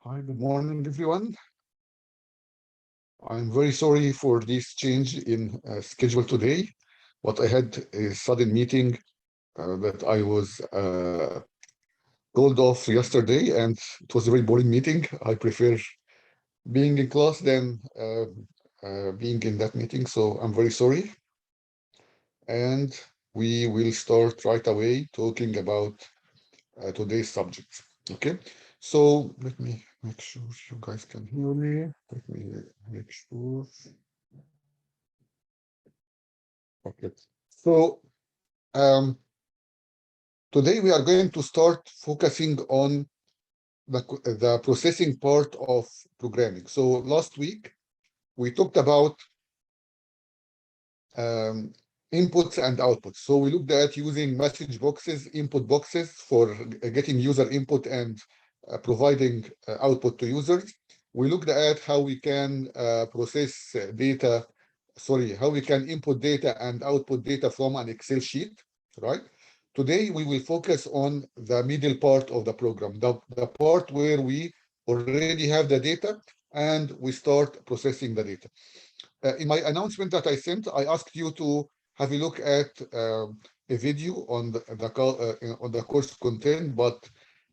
Hi, good morning, everyone. I'm very sorry for this change in schedule today, but I had a sudden meeting that I was called off yesterday, and it was a very boring meeting. I prefer being in class than being in that meeting, so I'm very sorry. And we will start right away talking about today's subject. Okay, so let me make sure you guys can hear me. Let me make sure. Okay, so um, today we are going to start focusing on the processing part of programming. So last week we talked about um, inputs and outputs. So we looked at using message boxes, input boxes for getting user input and providing output to users. We looked at how we can process data, how we can input data and output data from an Excel sheet, right? Today, we will focus on the middle part of the program, the part where we already have the data and we start processing the data. In my announcement that I sent, I asked you to have a look at a video on the course content, but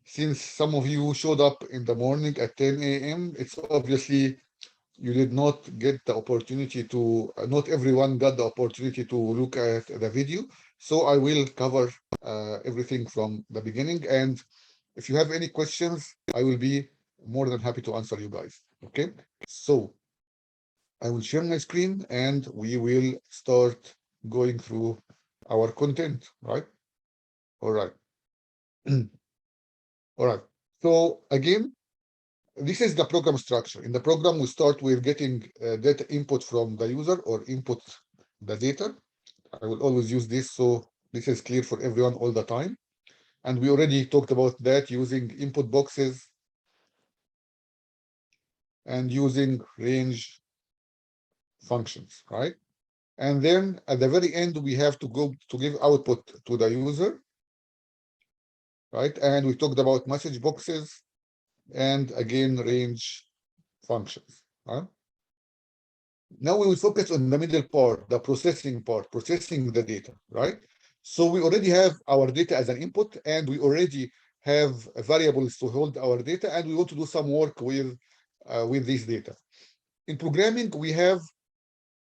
since some of you showed up in the morning at 10 a.m., it's obviously you did not get the opportunity to, not everyone got the opportunity to look at the video. So I will cover everything from the beginning. And if you have any questions, I will be more than happy to answer you guys. Okay, so I will share my screen and we will start going through our content, right? All right. All right. So again, this is the program structure. In the program, we start with getting data input from the user or input the data. I will always use this so this is clear for everyone all the time. And we already talked about that using input boxes and using range functions, right? And then at the very end, we have to go to give output to the user, right? And we talked about message boxes and again, range functions, right? Now we will focus on the middle part, the processing part, processing the data, right? So we already have our data as an input and we already have variables to hold our data and we want to do some work with this data. In programming, we have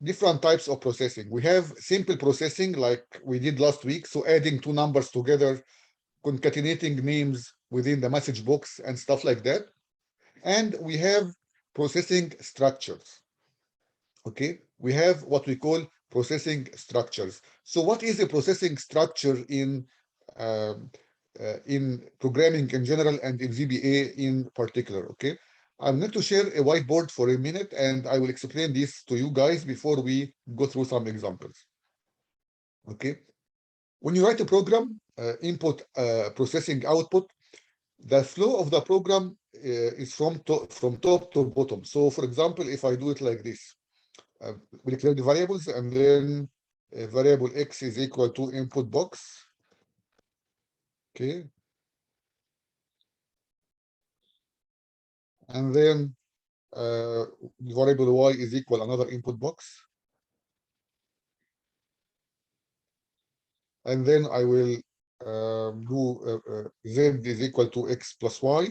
different types of processing. We have simple processing like we did last week. So adding two numbers together, concatenating names within the message box and stuff like that. And we have processing structures. Okay, we have what we call processing structures. So what is a processing structure in programming in general and in VBA in particular? Okay, I'm going to share a whiteboard for a minute and I will explain this to you guys before we go through some examples. Okay, when you write a program, input, processing, output, the flow of the program is from top to bottom. So for example, if I do it like this, we declare the variables and then variable x is equal to input box. Okay. And then variable y is equal another input box. And then I will do z is equal to x plus y.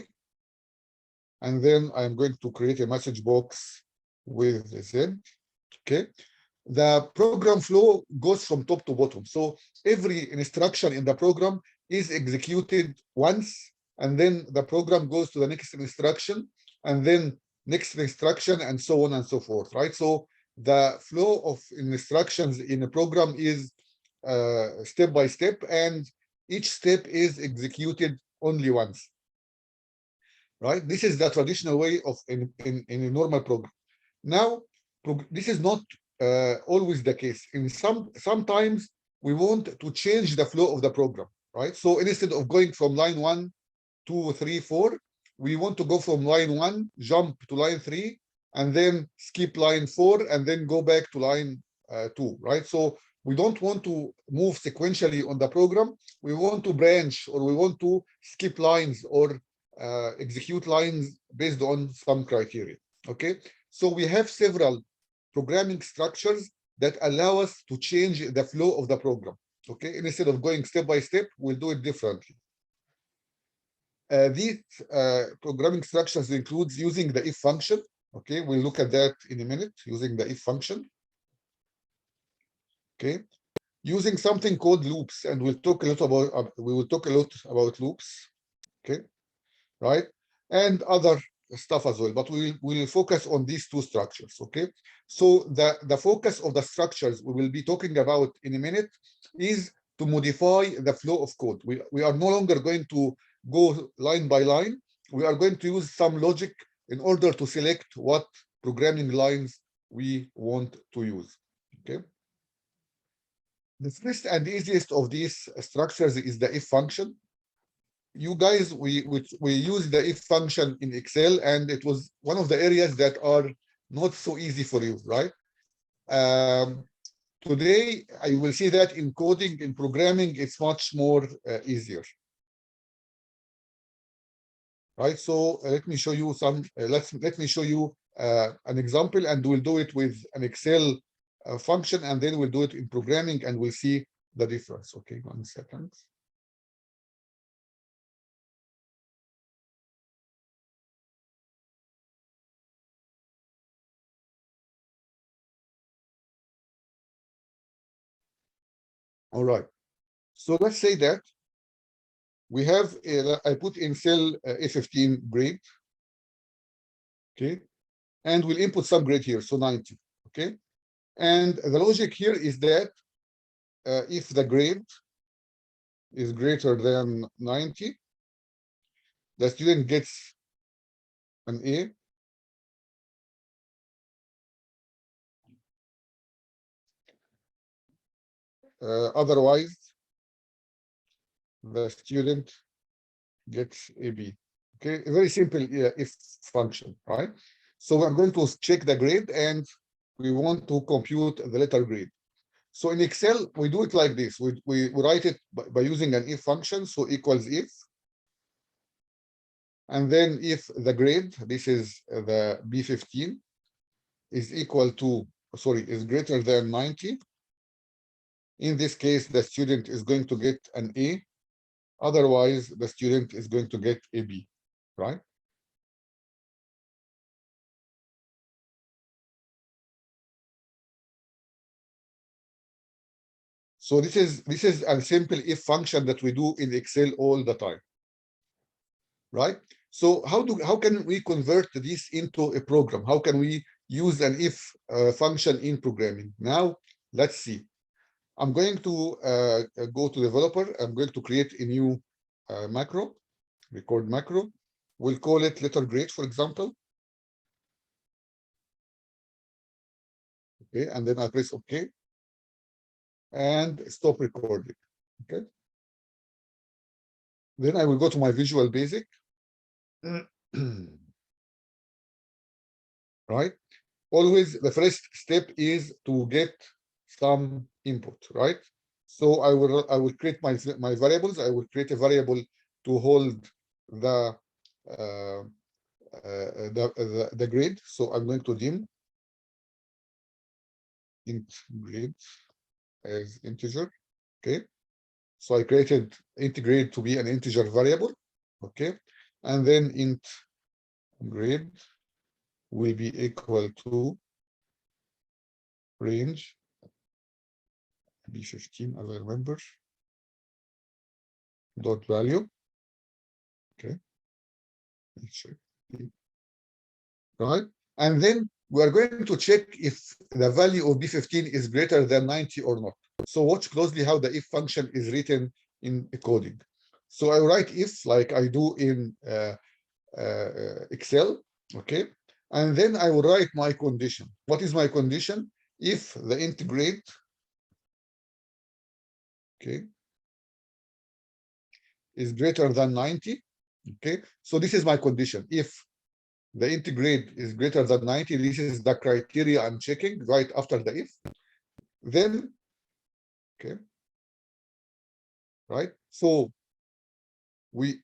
And then I'm going to create a message box with z. Okay. The program flow goes from top to bottom. So every instruction in the program is executed once, and then the program goes to the next instruction, and then next instruction, and so on and so forth, right? So the flow of instructions in a program is step by step, and each step is executed only once, right? This is the traditional way of in a normal program. Now, this is not always the case. Sometimes we want to change the flow of the program, right? So instead of going from line 1, 2, 3, 4, we want to go from line 1, jump to line 3, and then skip line 4, and then go back to line 2, right? So we don't want to move sequentially on the program. We want to branch or we want to skip lines or execute lines based on some criteria. Okay, so we have several programming structures that allow us to change the flow of the program. Okay, instead of going step by step, we'll do it differently. These programming structures includes using the if function. Okay, we'll look at that in a minute, using the if function. Okay, using something called loops, and we'll talk a lot about we will talk a lot about loops. Okay, right, and other stuff as well, but we'll focus on these two structures. Okay, so the focus of the structures we will be talking about in a minute is to modify the flow of code. We are no longer going to go line by line. We are going to use some logic in order to select what programming lines we want to use. Okay, the first and easiest of these structures is the if function. You guys, we use the if function in Excel, and it was one of the areas that are not so easy for you, right? Today, I will see that in coding, in programming, it's much more easier. Right, so let me show you some. Let me show you an example, and we'll do it with an Excel function, and then we'll do it in programming, and we'll see the difference. Okay, 1 second. All right. So let's say that we have, I put in cell A15 grade, okay, and we'll input some grade here, so 90, okay? And the logic here is that if the grade is greater than 90, the student gets an A. Otherwise, the student gets a B. Okay, a very simple if function, right? So I'm going to check the grade, and we want to compute the letter grade. So in Excel, we do it like this. We write it by using an if function, so equals if. And then if the grade, this is the B15, is equal to, sorry, is greater than 90, in this case, the student is going to get an A. Otherwise, the student is going to get a B, right? So this is a simple if function that we do in Excel all the time, right? So how can we convert this into a program? How can we use an if function in programming? Now let's see. I'm going to go to developer. I'm going to create a new macro, record macro. We'll call it letter grade, for example. Okay, and then I press OK and stop recording. Okay. Then I will go to my Visual Basic. Right. Always the first step is to get some input, right? So I will create my variables. I will create a variable to hold the the grade. So I'm going to dim int grade as integer. Okay. So I created int grade to be an integer variable. Okay. And then int grade will be equal to range B15, as I remember, dot value. Okay. Right. And then we are going to check if the value of B15 is greater than 90 or not. So watch closely how the if function is written in coding. So I write if like I do in Excel, okay? And then I will write my condition. What is my condition? If the int grade, okay, is greater than 90, okay? So this is my condition. If the int grade is greater than 90, this is the criteria I'm checking right after the if. Then, okay, right? So we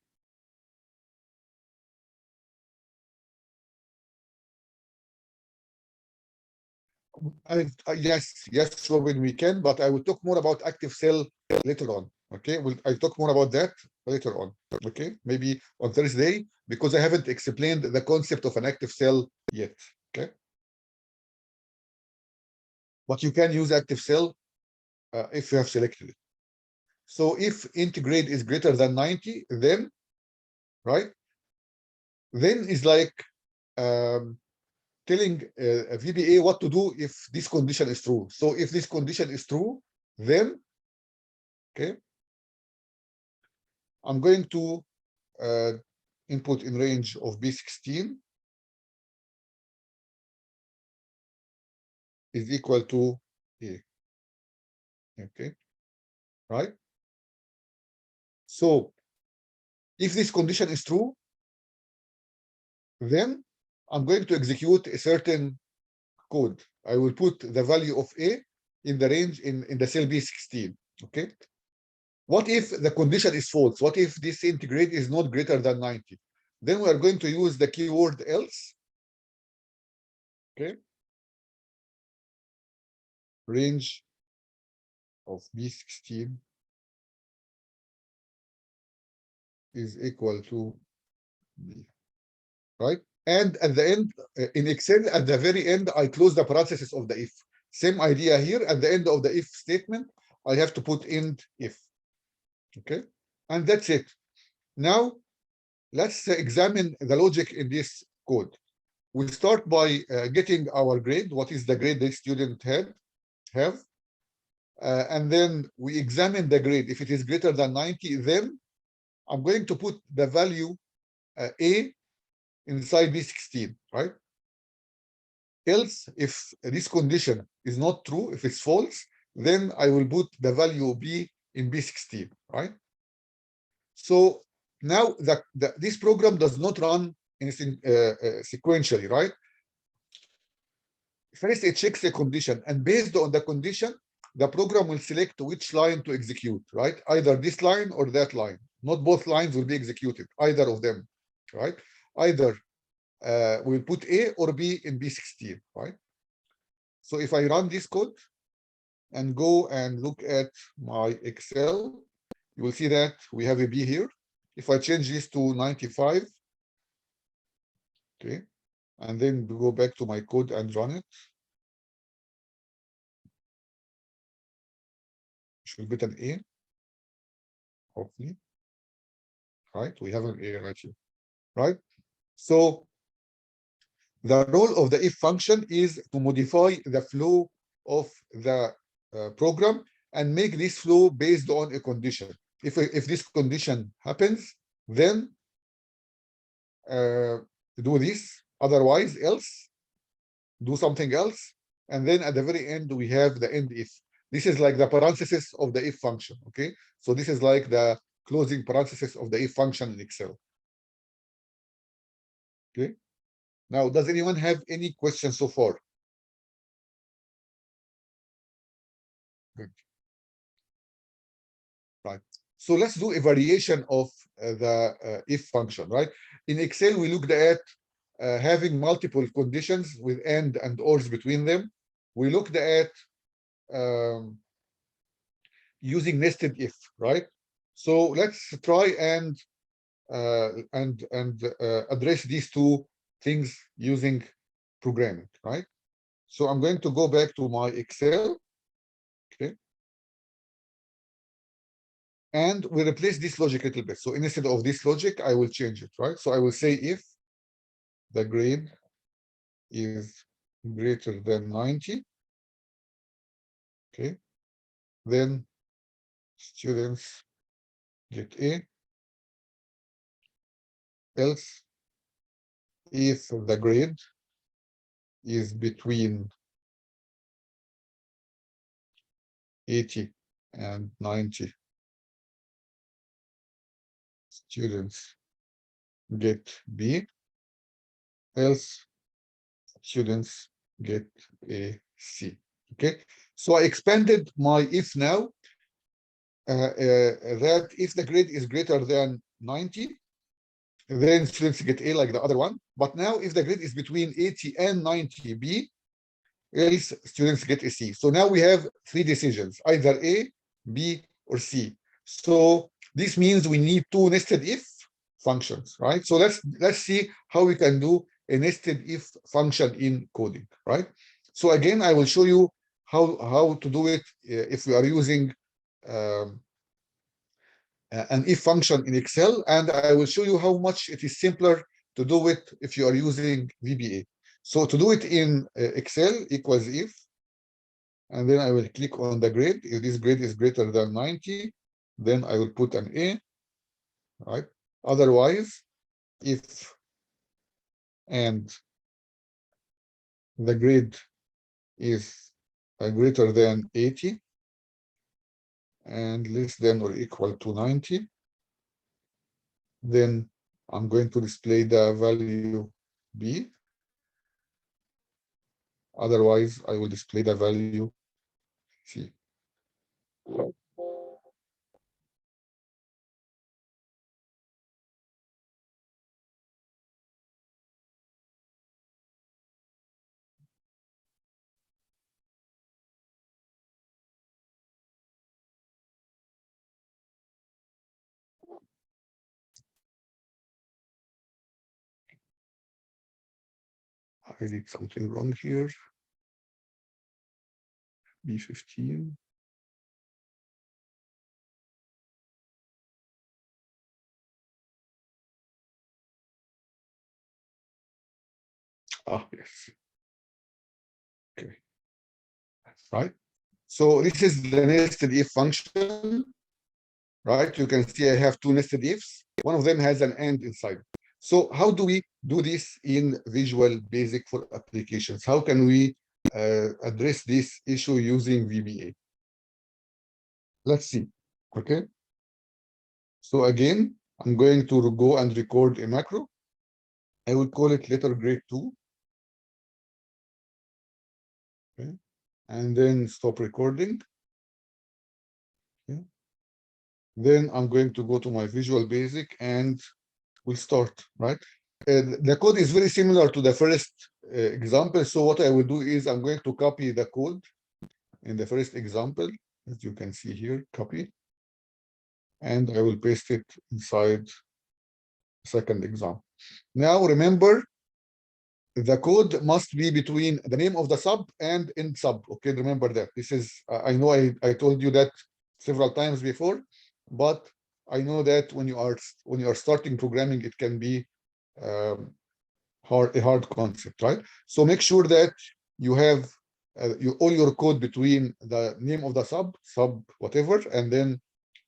Yes, Robin, we can, but I will talk more about active cell later on. Okay, I'll talk more about that later on. Okay, maybe on Thursday, because I haven't explained the concept of an active cell yet. Okay, but you can use active cell if you have selected it. So if integrate is greater than 90, then right, then is like telling a VBA what to do if this condition is true. So if this condition is true, then okay, I'm going to input in range of B16 is equal to A. Okay, right? So if this condition is true, then I'm going to execute a certain code. I will put the value of A in the range in the cell B16. Okay. What if the condition is false? What if this integrate is not greater than 90? Then we are going to use the keyword else. Okay. Range of B16 is equal to B. Right? And at the end, in Excel, at the very end, I close the parentheses of the if. Same idea here. At the end of the if statement, I have to put end if. Okay. And that's it. Now, let's examine the logic in this code. We start by getting our grade. What is the grade the student have? And then we examine the grade. If it is greater than 90, then I'm going to put the value A inside B16, right? Else, if this condition is not true, if it's false, then I will put the value B in B16, right? So now this program does not run in sequentially, right? First, it checks a condition, and based on the condition, the program will select which line to execute, right? Either this line or that line. Not both lines will be executed, either of them, right? Either we'll put A or B in B16, right? So if I run this code and go and look at my Excel, you will see that we have a B here. If I change this to 95, okay, and then go back to my code and run it, should get an A, hopefully, right? We have an A right here, right? So the role of the if function is to modify the flow of the program and make this flow based on a condition. If this condition happens, then do this, otherwise else, do something else, and then at the very end we have the end if. This is like the parenthesis of the if function, okay? So this is like the closing parenthesis of the if function in Excel. Okay. Now, does anyone have any questions so far? Good. Right. So let's do a variation of the if function, right? In Excel, we looked at having multiple conditions with and ors between them. We looked at using nested if, right? So let's try and address these two things using programming, right? So I'm going to go back to my Excel, okay? And we replace this logic a little bit. So instead of this logic, I will change it, right? So I will say if the grade is greater than 90, okay, then students get A. Else, if the grade is between 80 and 90, students get B. Else, students get A, C. Okay, so I expanded my if now that if the grade is greater than 90, then students get A like the other one. But now if the grade is between 80 and 90 B, else students get a C. So now we have three decisions, either A, B, or C. So this means we need two nested if functions, right? So let's see how we can do a nested if function in coding, right? So again, I will show you how to do it if we are using um, an if function in Excel, and I will show you how much it is simpler to do it if you are using VBA. So to do it in Excel equals if, and then I will click on the grade. If this grade is greater than 90, then I will put an A, right? Otherwise, if and the grade is greater than 80 and less than or equal to 90, then I'm going to display the value B. Otherwise, I will display the value C. I did something wrong here. B15. Ah, yes. Okay. Right. So this is the nested if function, right? You can see I have two nested ifs. One of them has an and inside. So how do we do this in Visual Basic for applications? How can we address this issue using VBA? Let's see. Okay. So again, I'm going to go and record a macro. I will call it letter grade 2. Okay. And then stop recording. Okay. Then I'm going to go to my Visual Basic and we'll start, right? The code is very similar to the first example. So what I will do is I'm going to copy the code in the first example, as you can see here, copy. And I will paste it inside the second example. Now remember, the code must be between the name of the sub and end sub. Okay, remember that. This is, I know I told you that several times before, but I know that when you are starting programming, it can be a hard concept, right? So make sure that you have all your code between the name of the sub whatever, and then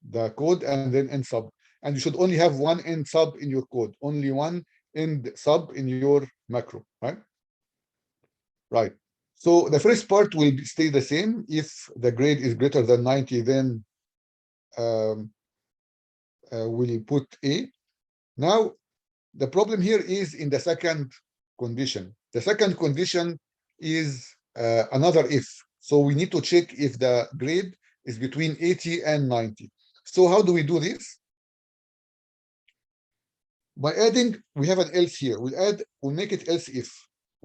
the code, and then end sub. And you should only have one end sub in your code, only one end sub in your macro, right? Right. So the first part will stay the same. If the grade is greater than 90, then we'll put A. Now, the problem here is in the second condition. The second condition is another if. So we need to check if the grade is between 80 and 90. So how do we do this? By adding, we have an else here. We'll make it else if.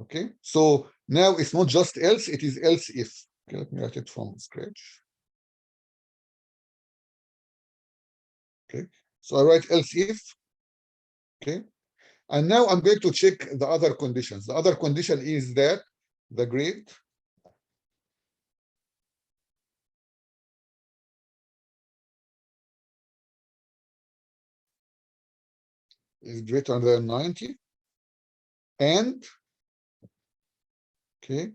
Okay. So now it's not just else, it is else if. Okay, let me write it from scratch. Okay. So I write else if. Okay. And now I'm going to check the other conditions. The other condition is that the grade is greater than 90 and okay,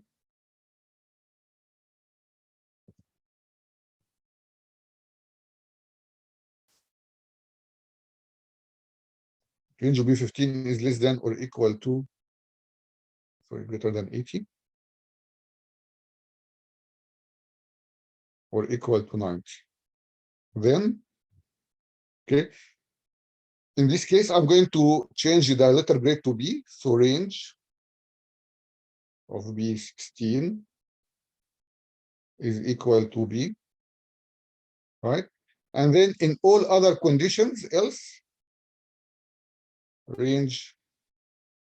range of B15 is less than or equal to, sorry, greater than 80 or equal to 90. Then, okay, in this case, I'm going to change the letter grade to B. So range of B16 is equal to B, right? And then in all other conditions else, range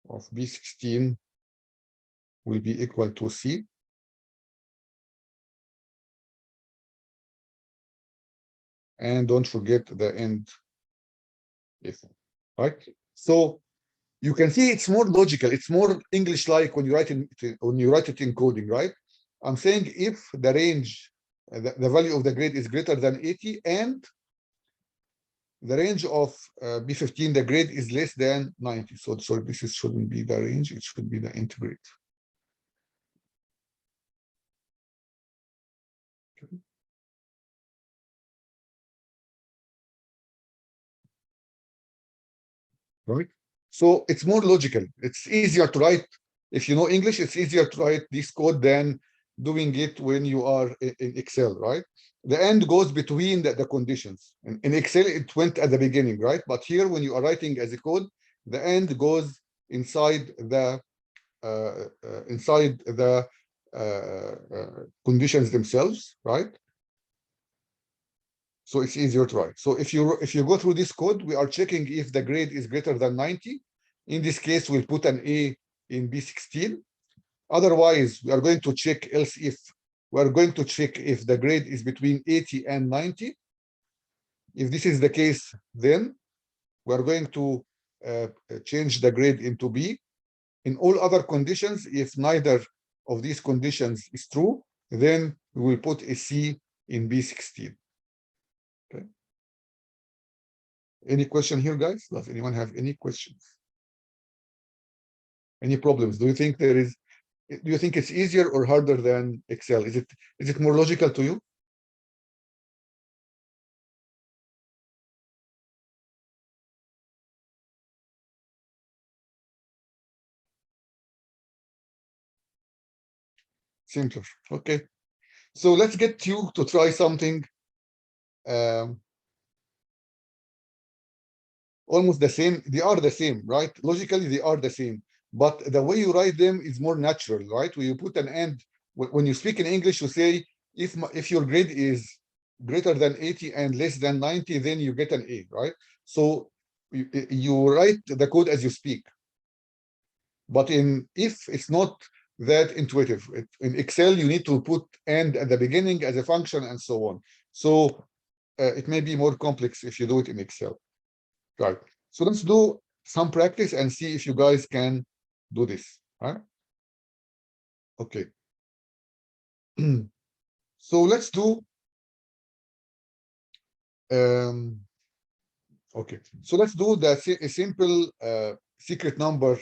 of B16 will be equal to C. and don't forget the end if, right? So you can see it's more logical, it's more English-like when you write it in coding, right? I'm saying if the range, the value of the grade is greater than 80 and the range of B15, the grade is less than 90. So this shouldn't be the range, it should be the integrate. Right? So it's more logical. It's easier to write. If you know English, it's easier to write this code than doing it when you are in Excel, right? The end goes between the conditions. In Excel, it went at the beginning, right? But here, when you are writing as a code, the end goes inside the conditions themselves, right? So it's easier to write. So if you go through this code, we are checking if the grade is greater than 90. In this case, we'll put an A in B16. Otherwise, we are going to check else if. We are going to check if the grade is between 80 and 90. If this is the case, then we are going to change the grade into B. In all other conditions, if neither of these conditions is true, then we will put a C in B16. Okay. Any question here, guys? Does anyone have any questions? Any problems? Do you think it's easier or harder than Excel? Is it more logical to you? Simpler. Okay. So let's get you to try something almost the same. They are the same, right? Logically, they are the same. But the way you write them is more natural, right? When you put an end, when you speak in English, you say, if your grade is greater than 80 and less than 90, then you get an A, right? So you write the code as you speak. But if it's not that intuitive, in Excel, you need to put and at the beginning as a function and so on. So it may be more complex if you do it in Excel. Right. So let's do some practice and see if you guys can do this. Right? Okay. So let's do okay. So let's do a simple secret number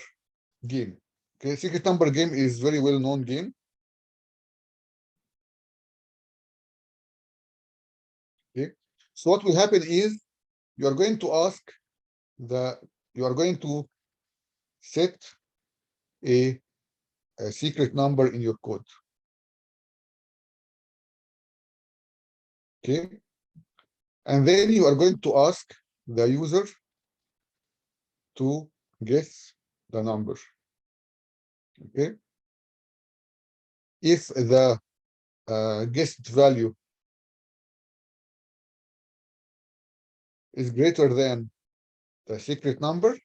game. Okay, secret number game is very well known game. Okay. So what will happen is you are going to ask you are going to set a secret number in your code. Okay. And then you are going to ask the user to guess the number. Okay. If the guessed value is greater than the secret number,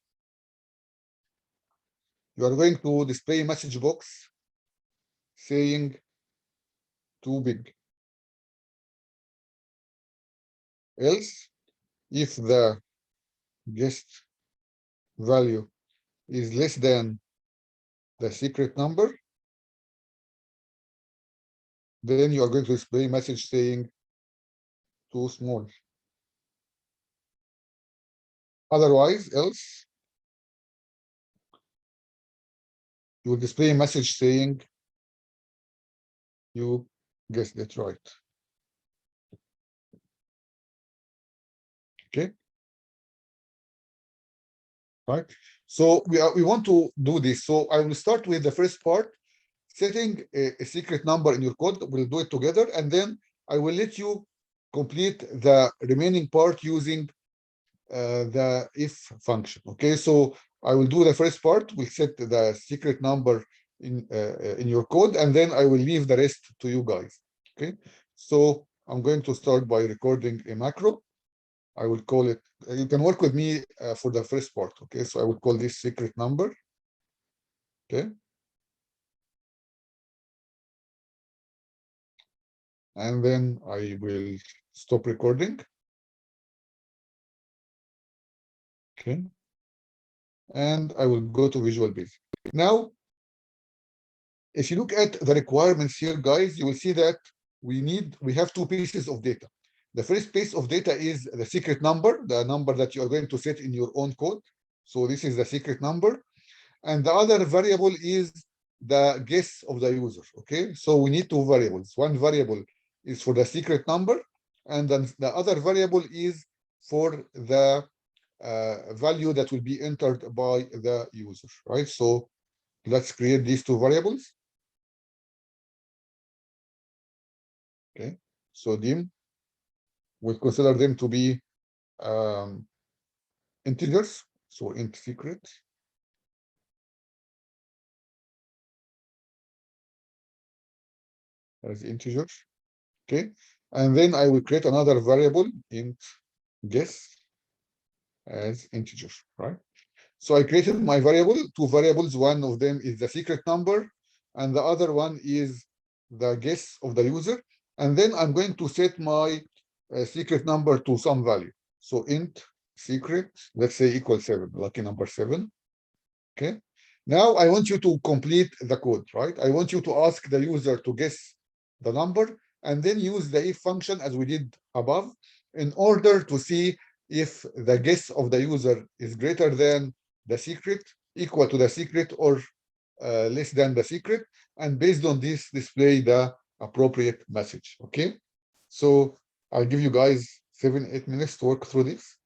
you are going to display a message box saying too big. Else, if the guessed value is less than the secret number, then you are going to display a message saying too small. Otherwise, else, you will display a message saying you guessed it right. Okay. Right. So we want to do this. So I will start with the first part, setting a secret number in your code. We'll do it together, and then I will let you complete the remaining part using the if function. Okay, so I will do the first part. We'll set the secret number in your code, and then I will leave the rest to you guys. Okay, so I'm going to start by recording a macro. I will call it. You can work with me for the first part. Okay, so I will call this secret number. Okay. And then I will stop recording. Okay. And I will go to Visual Basic. Now, if you look at the requirements here, guys, you will see that we have two pieces of data. The first piece of data is the secret number, the number that you are going to set in your own code. So this is the secret number. And the other variable is the guess of the user. Okay, so we need two variables. One variable is for the secret number, and then the other variable is for the value that will be entered by the user, right? So let's create these two variables. Okay, so dim, we'll consider them to be integers. So int secret. As integers. Okay, and then I will create another variable int guess as integers, right? So I created my variable, two variables. One of them is the secret number, and the other one is the guess of the user. And then I'm going to set my secret number to some value. So int secret, let's say equal 7, lucky number 7. Okay. Now I want you to complete the code, right? I want you to ask the user to guess the number and then use the if function as we did above in order to see if the guess of the user is greater than the secret, equal to the secret, or less than the secret. And based on this, display the appropriate message. Okay. So I'll give you guys 7-8 minutes to work through this.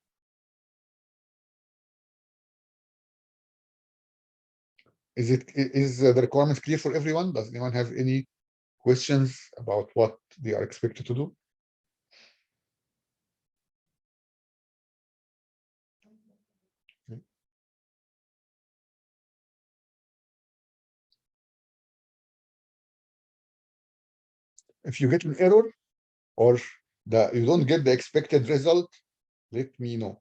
Is the requirement clear for everyone? Does anyone have any questions about what they are expected to do? Okay. If you get an error or you don't get the expected result, let me know.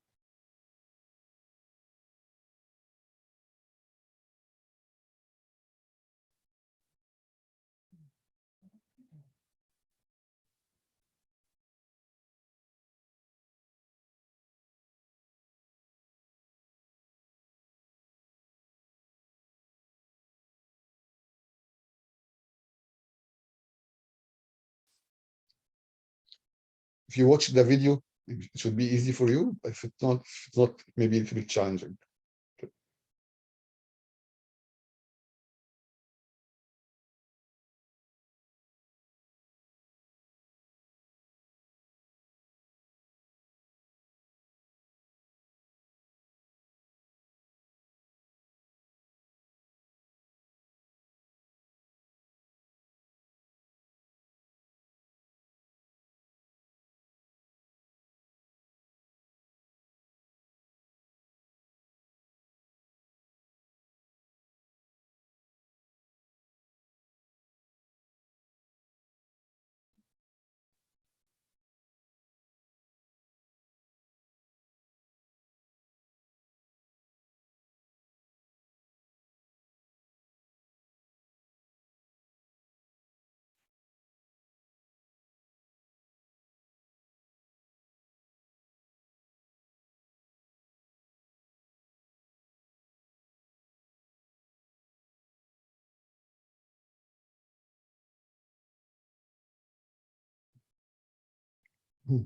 If you watch the video, it should be easy for you. If it's not, maybe a little bit challenging. Hmm.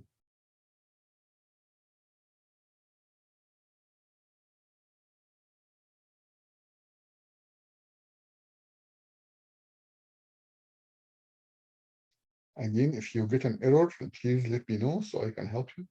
Again, if you get an error, please let me know so I can help you.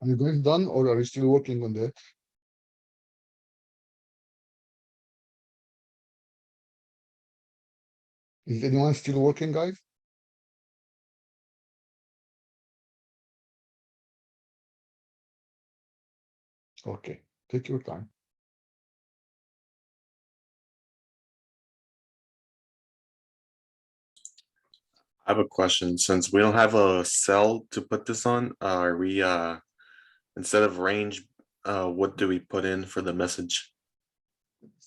Are you guys done or are you still working on that? Is anyone still working, guys? Okay, take your time. I have a question. Since we don't have a cell to put this on, are we instead of range, what do we put in for the message?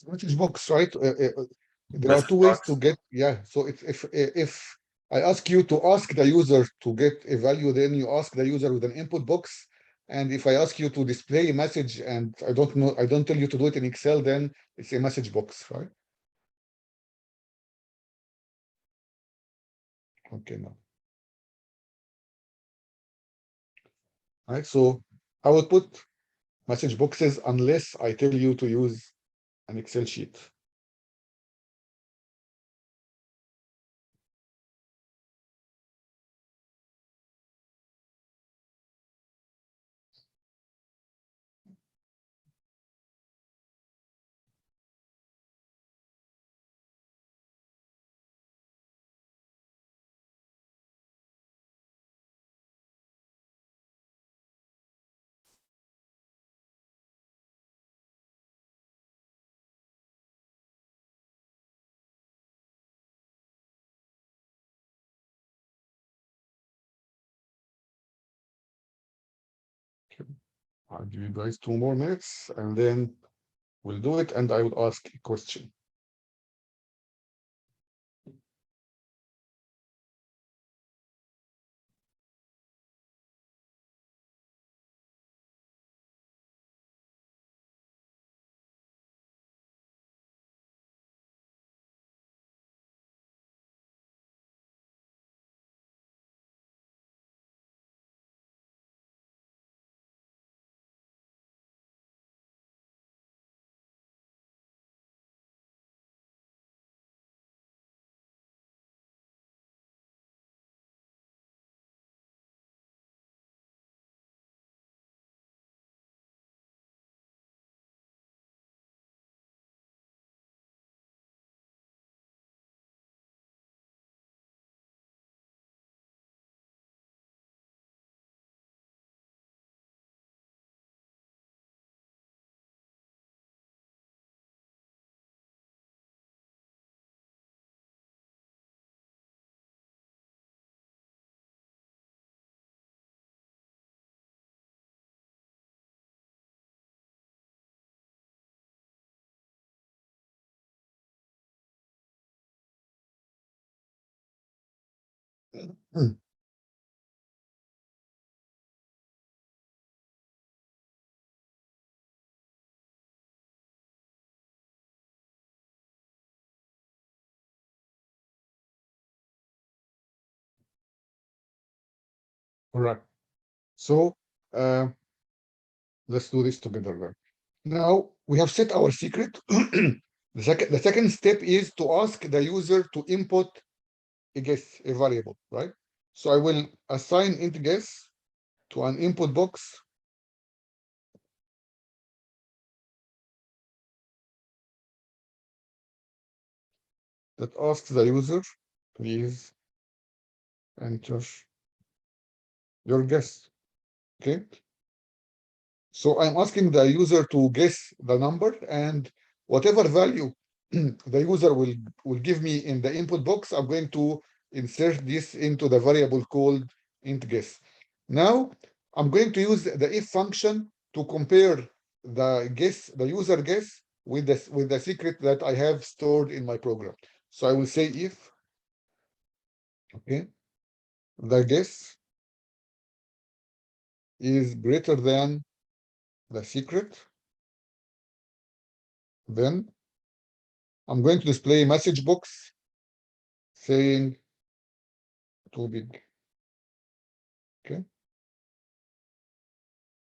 Message box, right? There are Message two ways box? to get, yeah. So if I ask you to ask the user to get a value, then you ask the user with an input box. And if I ask you to display a message and I don't know, I don't tell you to do it in Excel, then it's a message box, right? Okay, now. All right, so I would put message boxes unless I tell you to use an Excel sheet. I'll give you guys 2 more minutes and then we'll do it and I will ask a question. All right. So let's do this together then. Now we have set our secret. The second step is to ask the user to input a guess, a variable, right? So I will assign int guess to an input box that asks the user, please enter your guess. Okay. So I'm asking the user to guess the number and whatever value the user will give me in the input box, I'm going to insert this into the variable called int guess. Now I'm going to use the if function to compare the user guess with the secret that I have stored in my program. So I will say if, okay, the guess is greater than the secret, then I'm going to display a message box saying too big. Okay.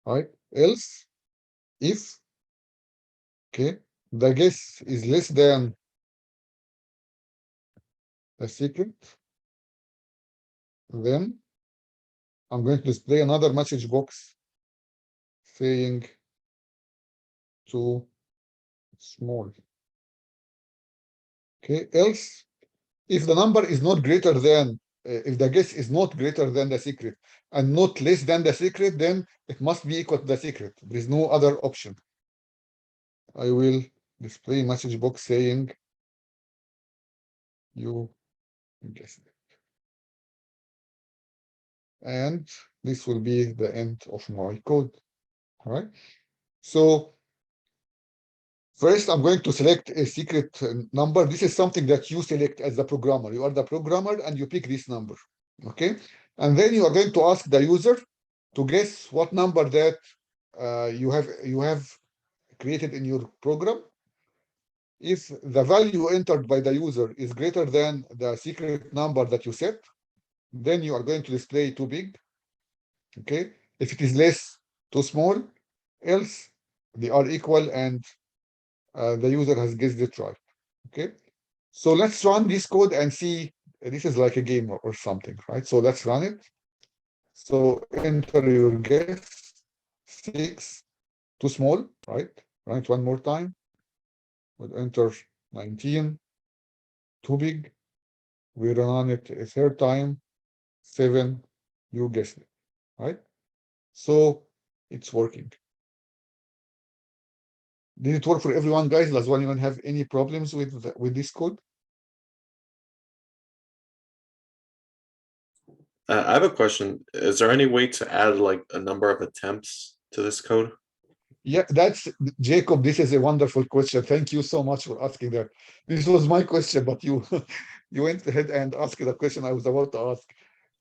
All right. Else, if, okay, the guess is less than the secret, then I'm going to display another message box saying too small. Okay, else, if the number is not greater than, if the guess is not greater than the secret and not less than the secret, then it must be equal to the secret. There is no other option. I will display message box saying you guessed it. And this will be the end of my code. All right. So first, I'm going to select a secret number. This is something that you select as the programmer. You are the programmer and you pick this number. Okay. And then you are going to ask the user to guess what number that you have created in your program. If the value entered by the user is greater than the secret number that you set, then you are going to display too big. Okay. If it is less, too small, else they are equal and the user has guessed it right. Okay. So let's run this code and see. This is like a game or something, right? So let's run it. So enter your guess, 6, too small, right? Run it one more time. We'll enter 19, too big. We run it a third time, 7, you guessed it, right? So it's working. Did it work for everyone, guys? Does anyone have any problems with this code? I have a question. Is there any way to add like a number of attempts to this code? Yeah, that's Jacob. This is a wonderful question. Thank you so much for asking that. This was my question, but you you went ahead and asked the question I was about to ask.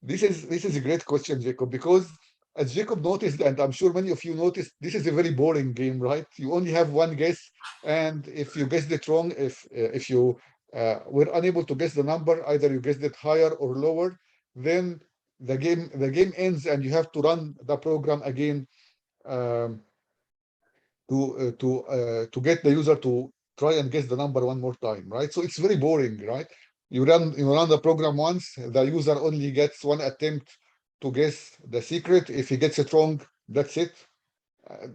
This is a great question, Jacob, because as Jacob noticed, and I'm sure many of you noticed, this is a very boring game, right? You only have one guess, and if you guessed it wrong, if you were unable to guess the number, either you guessed it higher or lower, then the game ends, and you have to run the program again. Um, to get the user to try and guess the number one more time, right? So it's very boring, right? You run the program once, the user only gets one attempt to guess the secret. If he gets it wrong, that's it.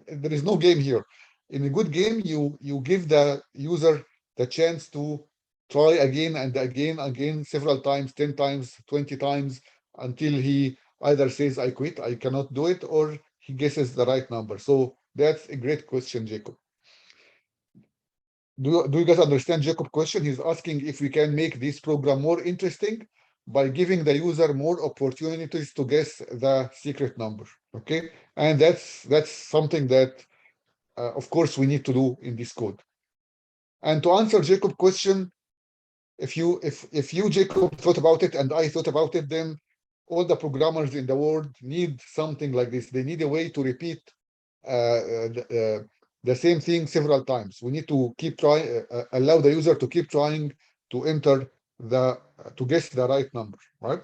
There is no game here. In a good game, you give the user the chance to try again and again several times, 10 times, 20 times, until he either says, I quit, I cannot do it, or he guesses the right number. So that's a great question, Jacob. Do you guys understand Jacob's question? He's asking if we can make this program more interesting by giving the user more opportunities to guess the secret number. Okay, and that's something that, of course, we need to do in this code. And to answer Jacob's question, if you Jacob thought about it and I thought about it, then all the programmers in the world need something like this. They need a way to repeat the same thing several times. We need to keep trying, allow the user to keep trying to enter to guess the right number, right?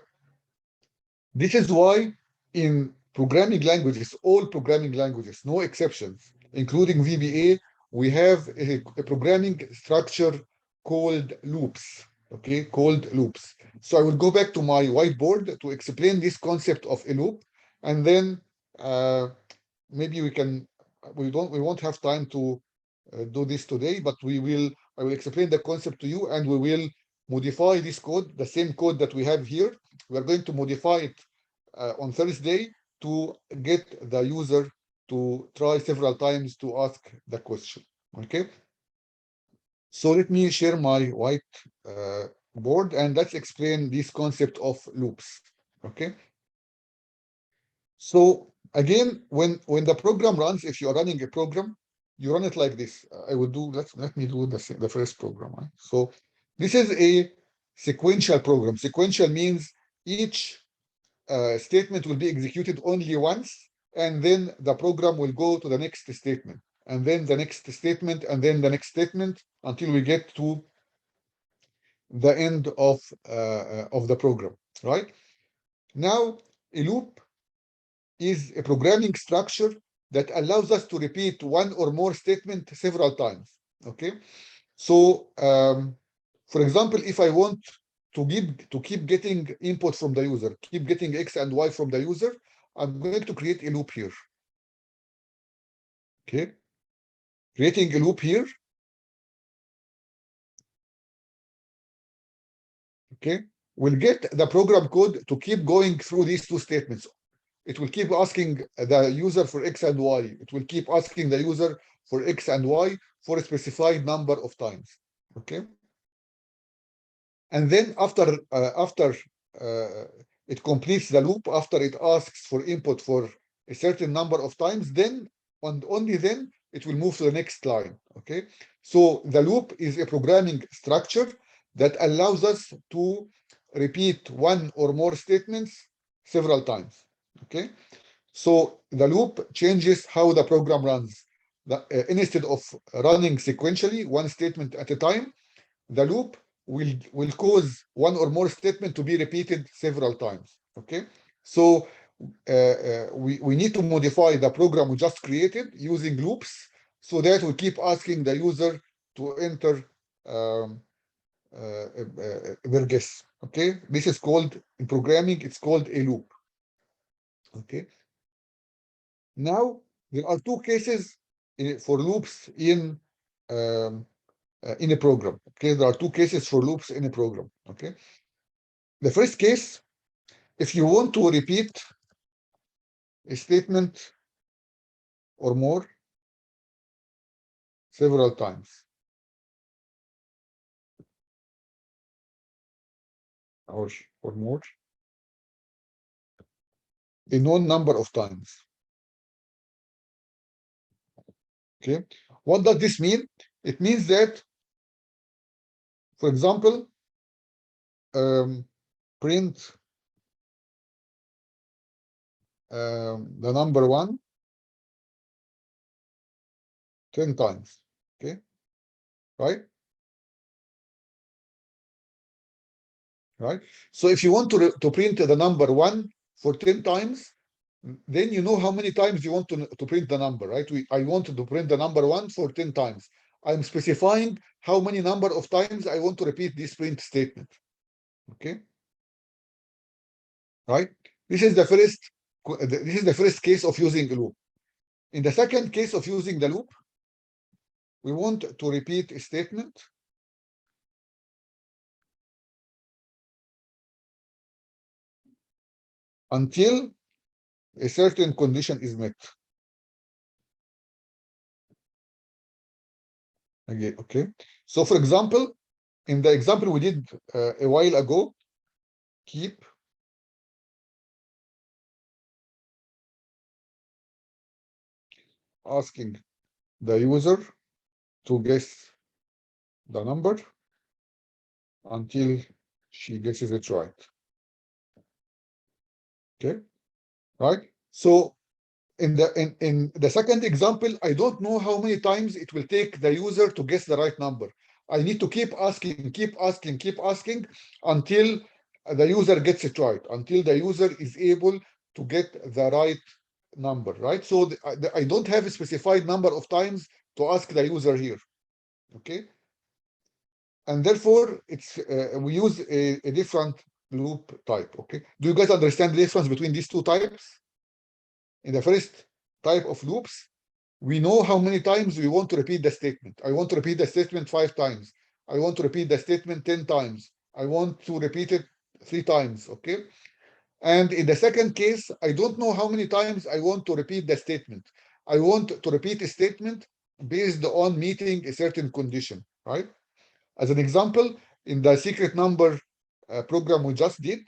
This is why in programming languages, all programming languages, no exceptions, including VBA, we have a programming structure called loops, okay, called loops. So I will go back to my whiteboard to explain this concept of a loop, and then maybe we won't have time to do this today, but I will explain the concept to you, and we will modify this code, the same code that we have here. We are going to modify it on Thursday to get the user to try several times to ask the question. Okay. So let me share my white board and let's explain this concept of loops. Okay. So again, when the program runs, if you are running a program, you run it like this. I will do, let me do the first program. Right? So this is a sequential program. Sequential means each statement will be executed only once, and then the program will go to the next statement, and then the next statement, and then the next statement, until we get to the end of the program, right? Now, a loop is a programming structure that allows us to repeat one or more statement several times, okay? So, for example, if I want to keep getting input from the user, keep getting X and Y from the user, I'm going to create a loop here. Okay, creating a loop here. Okay, we'll get the program code to keep going through these two statements. It will keep asking the user for X and Y. It will keep asking the user for X and Y for a specified number of times. Okay. And then after it completes the loop, after it asks for input for a certain number of times, then and only then it will move to the next line. Okay. So the loop is a programming structure that allows us to repeat one or more statements several times. Okay. So the loop changes how the program runs. Instead of running sequentially, one statement at a time, the loop will cause one or more statement to be repeated several times. Okay, so we need to modify the program we just created using loops so that we keep asking the user to enter their guess. Okay, this is called in programming, it's called a loop. Okay, now there are two cases for loops in a program. Okay, there are two cases for loops in a program. Okay, the first case, if you want to repeat a statement or more several times, or more, a known number of times. Okay, what does this mean? It means that, for example, print the number 1 10 times. Okay, right? Right. So if you want to print the number 1 for 10 times, then you know how many times you want to print the number, right? I wanted to print the number 1 for 10 times. I'm specifying how many number of times I want to repeat this print statement. Okay. Right. This is the first case of using a loop. In the second case of using the loop, we want to repeat a statement until a certain condition is met. Again, okay. So for example, in the example we did a while ago, keep asking the user to guess the number until she guesses it right. Okay, right? So in the second example, I don't know how many times it will take the user to guess the right number. I need to keep asking until the user gets it right, until the user is able to get the right number, right? So I don't have a specified number of times to ask the user here. Okay, and therefore it's we use a different loop type. Okay, do you guys understand the difference between these two types? In the first type of loops, we know how many times we want to repeat the statement. I want to repeat the statement 5 times. I want to repeat the statement 10 times. I want to repeat it 3 times. Okay, and in the second case, I don't know how many times I want to repeat the statement. I want to repeat a statement based on meeting a certain condition, right? As an example, in the secret number program we just did,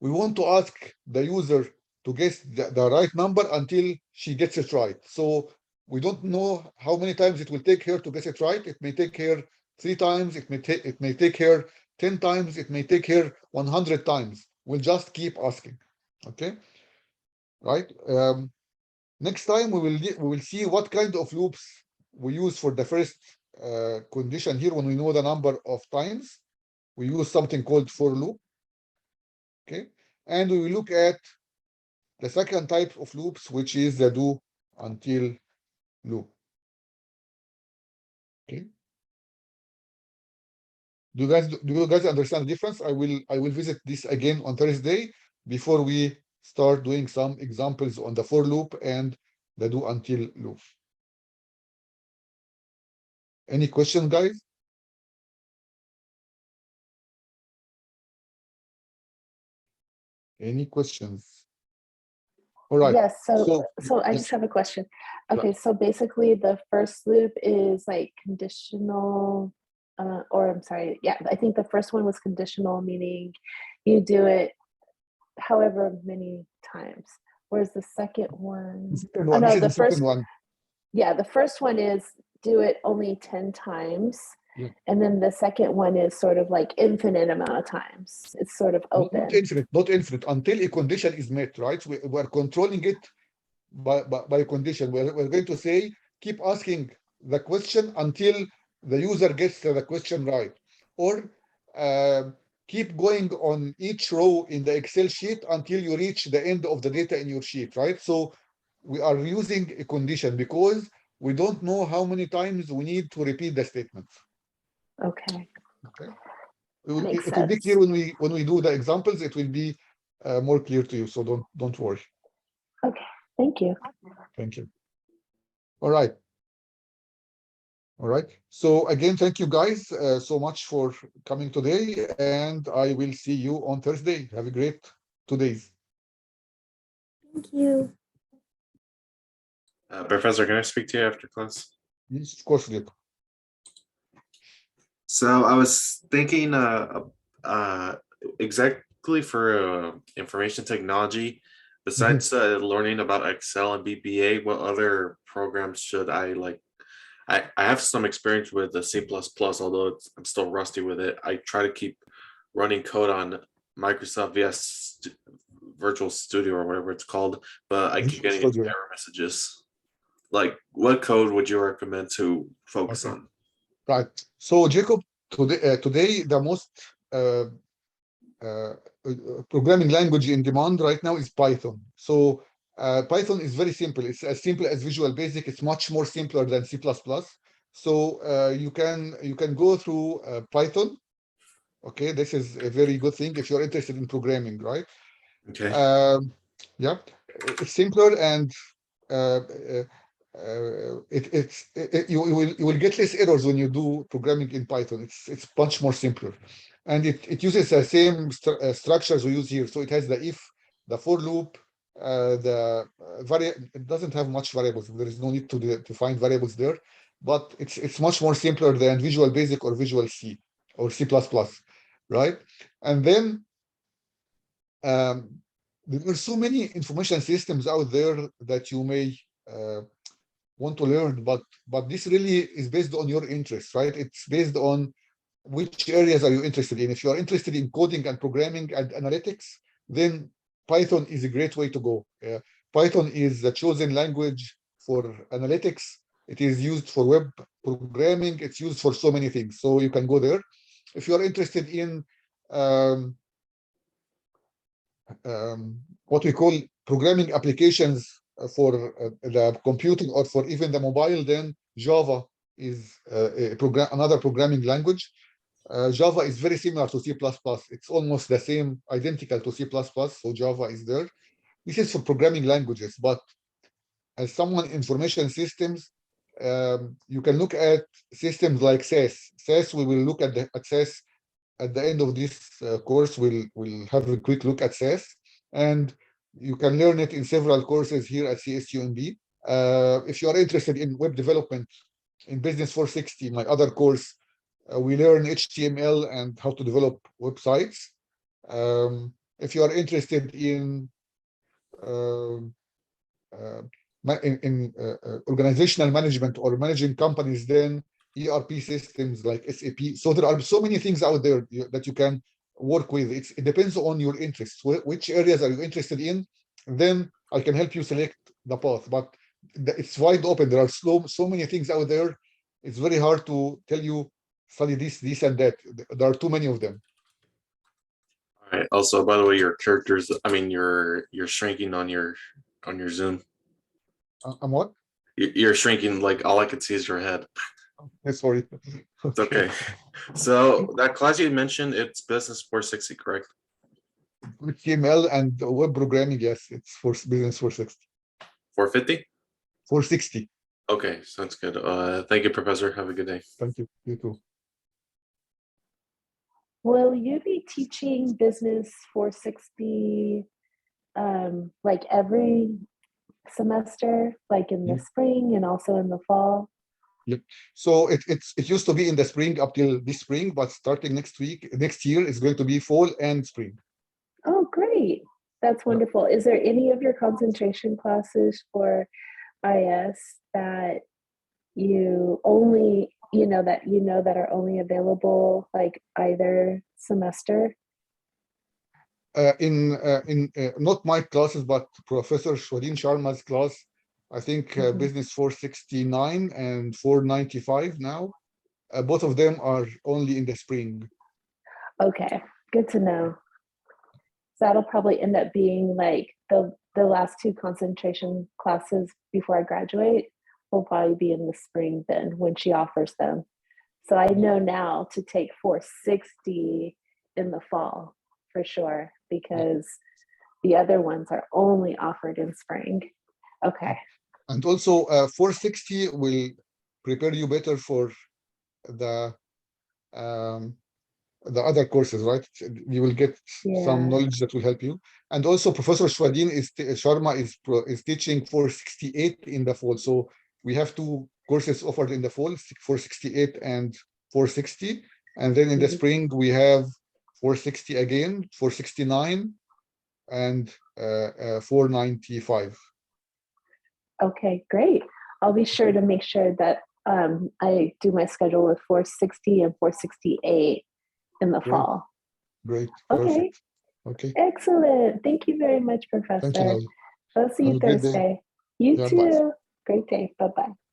we want to ask the user to guess the right number until she gets it right. So we don't know how many times it will take her to guess it right. It may take her 3 times. It may take her 10 times. It may take her 100 times. We'll just keep asking. Okay, right? Next time we will see what kind of loops we use for the first condition here. When we know the number of times, we use something called for loop. Okay, and we will look at the second type of loops, which is the do until loop. Okay, do you guys understand the difference? I will visit this again on Thursday before we start doing some examples on the for loop and the do until loop. Any question, guys? Any questions? All right. Yes, so I yes. just have a question. Yeah. Okay, so basically the first loop is like conditional, or I'm sorry, yeah, I think the first one was conditional, meaning you do it however many times. Whereas the second one, Second oh one, no, this is the the first, second one. yeah, the first one is do it only 10 times. Yeah. And then the second one is sort of like infinite amount of times. It's sort of open. Not infinite, until a condition is met, right? We're controlling it by a condition. We're going to say, keep asking the question until the user gets the question right. Or keep going on each row in the Excel sheet until you reach the end of the data in your sheet, right? So we are using a condition because we don't know how many times we need to repeat the statement. Okay. Okay. Makes It will be sense. clear when we do the examples. It will be more clear to you. So don't worry. Okay. Thank you. Thank you. All right. All right. So again, thank you guys so much for coming today, and I will see you on Thursday. Have a great 2 days. Thank you. Professor, can I speak to you after class? Yes, of course, Diego. So I was thinking exactly for information technology, besides learning about Excel and VBA, what other programs should I like? I have some experience with the C++, although I'm still rusty with it. I try to keep running code on Microsoft VS Virtual Studio or whatever it's called, but I keep getting Studio. error messages. Like, what code would you recommend to focus Okay. on? Right. So Jacob, today the most programming language in demand right now is Python. So Python is very simple. It's as simple as Visual Basic. It's much more simpler than C++. So you can go through Python. Okay, this is a very good thing if you're interested in programming, right? Okay. Yeah, it's simpler and you will get less errors when you do programming in Python. It's much more simpler, and it uses the same structures we use here. So it has the if, the for loop, it doesn't have much variables. There is no need to find variables there, but it's much more simpler than Visual Basic or Visual C or C++, right? And then there are so many information systems out there that you may want to learn, but this really is based on your interests, right? It's based on which areas are you interested in. If you are interested in coding and programming and analytics, then Python is a great way to go. Python is the chosen language for analytics. It is used for web programming. It's used for so many things. So you can go there. If you are interested in what we call programming applications for the computing or for even the mobile, then Java is another programming language. Java is very similar to C++. It's almost the same, identical to C++, so Java is there. This is for programming languages, but as someone in information systems, you can look at systems like SAS. SAS, we will look at SAS at the end of this course. We'll have a quick look at SAS, and you can learn it in several courses here at CSUMB. If you are interested in web development, in Business 460, my other course, we learn HTML and how to develop websites. If you are interested in organizational management or managing companies, then ERP systems like SAP. So there are so many things out there that you can work with. It depends on your interests. Which areas are you interested in? Then I can help you select the path. But it's wide open. There are so many things out there. It's very hard to tell you study this, and that. There are too many of them. All right. Also, by the way, your characters, I mean, you're shrinking on your Zoom. I'm what? You're shrinking, like all I could see is your head. Sorry. It's okay. So that class you mentioned, it's Business 460, correct? HTML and web programming, yes, it's for Business 460. 450? 460. Okay, sounds good. Thank you, Professor. Have a good day. Thank you. You too. Will you be teaching business 460 like every semester, like in the Yeah. spring and also in the fall? So it used to be in the spring up till this spring, but starting next year is going to be fall and spring. Oh, great. That's wonderful. Is there any of your concentration classes for IS that you only, that are only available like either semester? In not my classes, but Professor Shwadin Sharma's class, I think Mhm. business 469 and 495 now. Both of them are only in the spring. Okay, good to know. So that'll probably end up being like the last two concentration classes before I graduate will probably be in the spring then when she offers them. So I know now to take 460 in the fall for sure because the other ones are only offered in spring. Okay. And also 460 will prepare you better for the other courses, right? You will get some Yeah. knowledge that will help you. And also Professor Shwadin Sharma is teaching 468 in the fall. So we have two courses offered in the fall, 468 and 460. And then in the Mhm. spring, we have 460 again, 469 and 495. Okay, great. I'll be sure to make sure that I do my schedule with 460 and 468 in the Great. fall. Great. Okay, Perfect. Okay. excellent. Thank you very much, Thank you, Professor. Nadia. I'll see Have you a great day. Thursday. You Yeah, bye. too. Great day. Bye-bye.